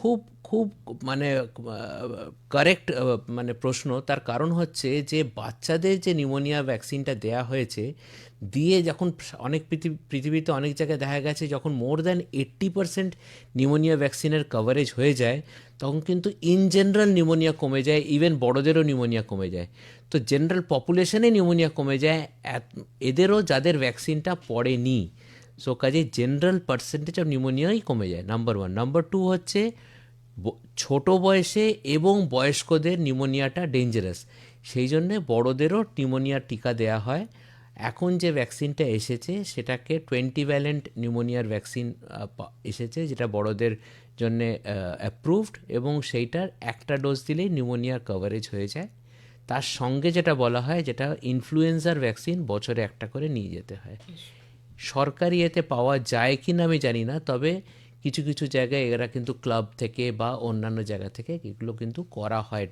খুব খুব মানে কারেক্ট মানে প্রশ্ন। তার কারণ হচ্ছে যে বাচ্চাদের যে নিউমোনিয়া ভ্যাকসিনটা দেয়া হয়েছে, দিয়ে যখন অনেক পৃথিবীতে অনেক জায়গায় দেখা গেছে যখন মোর দ্যান 80% নিউমোনিয়া ভ্যাকসিনের কভারেজ হয়ে যায়, তখন কিন্তু ইন জেনারেল নিউমোনিয়া কমে যায়, ইভেন বড়দেরও নিউমোনিয়া কমে যায়। তো জেনারেল পপুলেশনে নিউমোনিয়া কমে যায়, এদেরও যাদের ভ্যাকসিনটা পড়েনি। সো কাজে জেনারেল পার্সেন্টেজ অফ নিউমোনিয়াই কমে যায়, নাম্বার ওয়ান। নাম্বার টু হচ্ছে ছোট বয়সে এবং বয়স্কদের নিউমোনিয়াটা ডেঞ্জারাস, সেই জন্যে বড়দেরও নিউমোনিয়ার টিকা দেয়া হয়। এখন যে ভ্যাকসিনটা এসেছে সেটাকে 20 ভ্যালেন্ট নিউমোনিয়ার ভ্যাকসিন এসেছে, যেটা বড়দের জন্যে অ্যাপ্রুভড, এবং সেইটার একটা ডোজ দিলেই নিউমোনিয়ার কভারেজ হয়ে যায়। তার সঙ্গে যেটা বলা হয়, যেটা ইনফ্লুয়েঞ্জার ভ্যাকসিন বছরে একটা করে নিয়ে যেতে হয়। সরকারি এতে পাওয়া যায় কি না আমি জানি না, তবে কিছু কিছু জায়গায় এরা কিন্তু ক্লাব থেকে বা অন্যান্য জায়গা থেকে এগুলো কিন্তু করা হয়।